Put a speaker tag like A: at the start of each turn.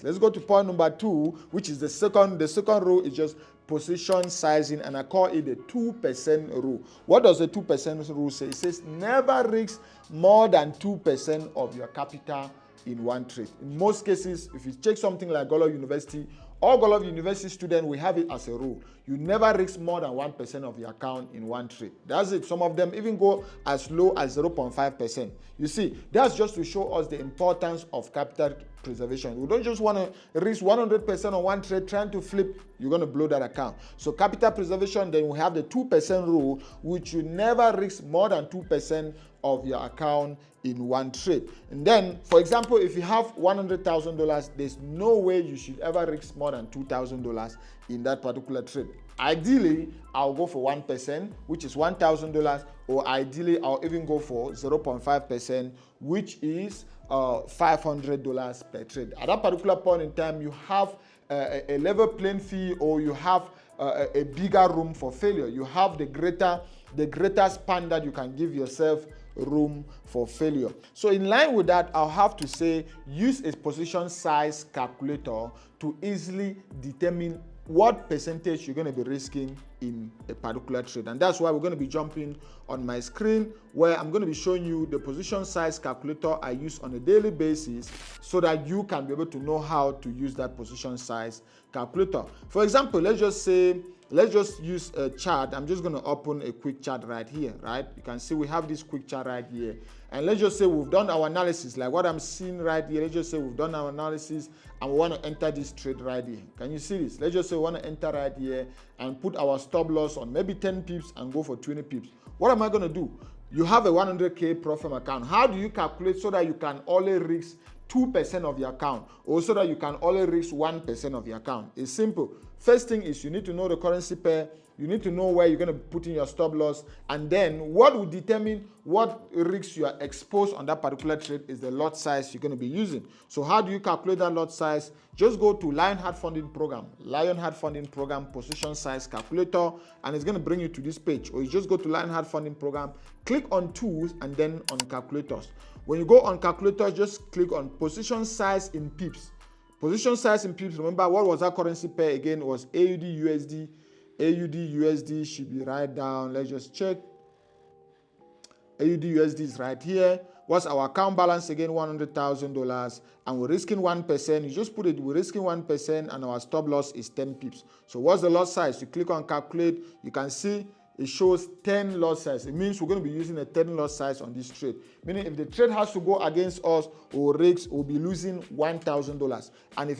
A: Let's go to point number 2, which is the second rule is just position sizing, and I call it the 2% rule. What does the 2% rule say? It says never risk more than 2% of your capital in one trade. In most cases, if you check something like Golub University, all Golub University students will have it as a rule. You never risk more than 1% of your account in one trade. That's it. Some of them even go as low as 0.5%. You see, that's just to show us the importance of capital preservation. We don't just want to risk 100% on one trade trying to flip. You're going to blow that account. So capital preservation, then we have the 2% rule, which you never risk more than 2% of your account in one trade. And then, for example, if you have $100,000, there's no way you should ever risk more than $2,000 in that particular trade. Ideally, I'll go for 1%, which is $1,000, or ideally, I'll even go for 0.5%, which is $500 per trade. At that particular point in time, you have a level playing field, or you have a bigger room for failure. You have the greater span that you can give yourself room for failure. So in line with that, I'll have to say use a position size calculator to easily determine what percentage you're going to be risking in a particular trade. And that's why we're going to be jumping on my screen, where I'm going to be showing you the position size calculator I use on a daily basis, so that you can be able to know how to use that position size calculator. For example, let's just use a chart. I'm just going to open a quick chart right here, right? You can see we have this quick chart right here. And let's just say we've done our analysis, like what I'm seeing right here. Let's just say we've done our analysis and we want to enter this trade right here. Can you see this? Let's just say we want to enter right here and put our stop loss on maybe 10 pips and go for 20 pips. What am I going to do? You have a 100K profit account. How do you calculate so that you can only risk 2% of your account, or so that you can only risk 1% of your account? It's simple. First thing is you need to know the currency pair. You need to know where you're going to put in your stop loss, and then what will determine what risks you are exposed on that particular trade is the lot size you're going to be using. So how do you calculate that lot size? Just go to Lionheart Funding Program, position size calculator, and it's going to bring you to this page. Or you just go to Lionheart Funding Program, click on tools, and then on calculators. When you go on calculators, just click on position size in pips. Position size in pips, remember what was our currency pair again? It was AUD USD. AUD USD should be right down. Let's just check. AUD USD is right here. What's our account balance again? $100,000, and we're risking 1%. You just put it, we're risking 1%, and our stop loss is 10 pips. So what's the lot size? You click on calculate. You can see it shows 10 lot size. It means we're going to be using a 10 lot size on this trade. Meaning if the trade has to go against us or rigs, we'll be losing $1,000. And if